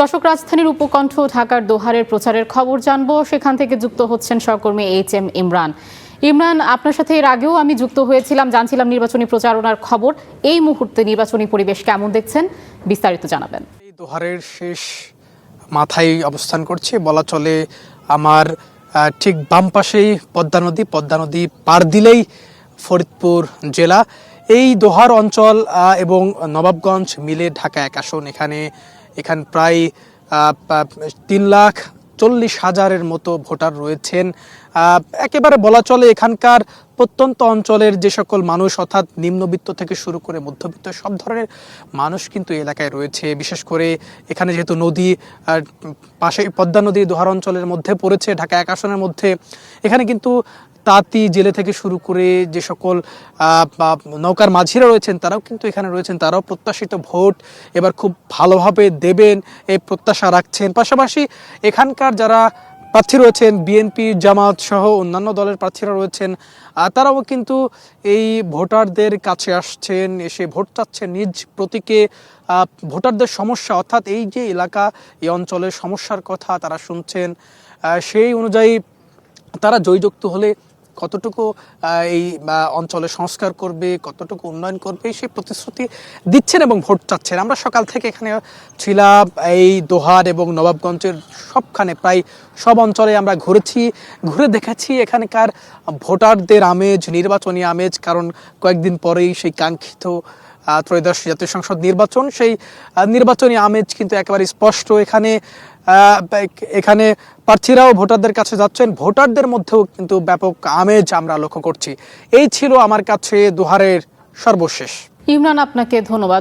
দর্শক, রাজধানীর উপকণ্ঠ ঢাকার দোহারের প্রচারের খবর জানবো। সেখান থেকে যুক্ত হচ্ছেন সহকর্মী HM ইমরান। ইমরান, আপনার সাথে এর আগেও আমি যুক্ত হয়েছিলাম, জানছিলাম নির্বাচনী প্রচারণার খবর। এই মুহূর্তে নির্বাচনী পরিবেশ কেমন দেখছেন, বিস্তারিত জানাবেন। এই দোহারের শেষ মাথায় অবস্থান করছে বলা চলে। আমার ঠিক বাম পাশেই পদ্মা নদী পার দিলেই ফরিদপুর জেলা। এই দোহার অঞ্চল এবং নবাবগঞ্জ মিলে ঢাকা 1 আসন। এখানে প্রায় 3,40,000-এর মতো ভোটার রয়েছেন। একেবারে বলা চলে এখানকার প্রত্যন্ত অঞ্চলের যে সকল মানুষ, অর্থাৎ নিম্নবিত্ত থেকে শুরু করে মধ্যবিত্ত, সব ধরনের মানুষ কিন্তু এলাকায় রয়েছে। বিশেষ করে এখানে যেহেতু নদী পাশে পদ্মা নদী দোহার অঞ্চলের মধ্যে পড়েছে, ঢাকা 1 আসনের মধ্যে, এখানে কিন্তু তাঁতি জেলে থেকে শুরু করে যে সকল নৌকার মাঝিরা রয়েছেন তারাও কিন্তু এখানে রয়েছেন। তারাও প্রত্যাশিত ভোট এবার খুব ভালোভাবে দেবেন এই প্রত্যাশা রাখছেন। পাশাপাশি এখানকার যারা প্রার্থী রয়েছেন, বিএনপি, জামাত সহ অন্যান্য দলের প্রার্থীরা রয়েছেন, তারাও কিন্তু এই ভোটারদের কাছে আসছেন, এসে ভোট চাচ্ছেন নিজ প্রতীকে। ভোটারদের সমস্যা, অর্থাৎ এই যে এলাকা, এই অঞ্চলের সমস্যার কথা তারা শুনছেন। সেই অনুযায়ী তারা জয়যুক্ত হলে কতটুকু এই অঞ্চলে সংস্কার করবে, কতটুকু উন্নয়ন করবে, সেই প্রতিশ্রুতি দিচ্ছেন এবং ভোট চাচ্ছেন। আমরা সকাল থেকে এখানে ছিলাম, এই দোহার এবং নবাবগঞ্জের সবখানে, প্রায় সব অঞ্চলে আমরা ঘুরে দেখেছি এখানকার ভোটারদের আমেজ, নির্বাচনী আমেজ। কারণ কয়েকদিন পরেই সেই কাঙ্ক্ষিত ত্রয়োদশ জাতীয় সংসদ নির্বাচন, সেই নির্বাচনী আমেজ কিন্তু একেবারে স্পষ্ট। এখানে প্রার্থীরাও ভোটারদের কাছে যাচ্ছেন, ভোটারদের মধ্যেও কিন্তু ব্যাপক আমেজ আমরা লক্ষ্য করছি। এই ছিল আমার কাছে দোহারের সর্বশেষ। ইমরান, আপনাকে ধন্যবাদ।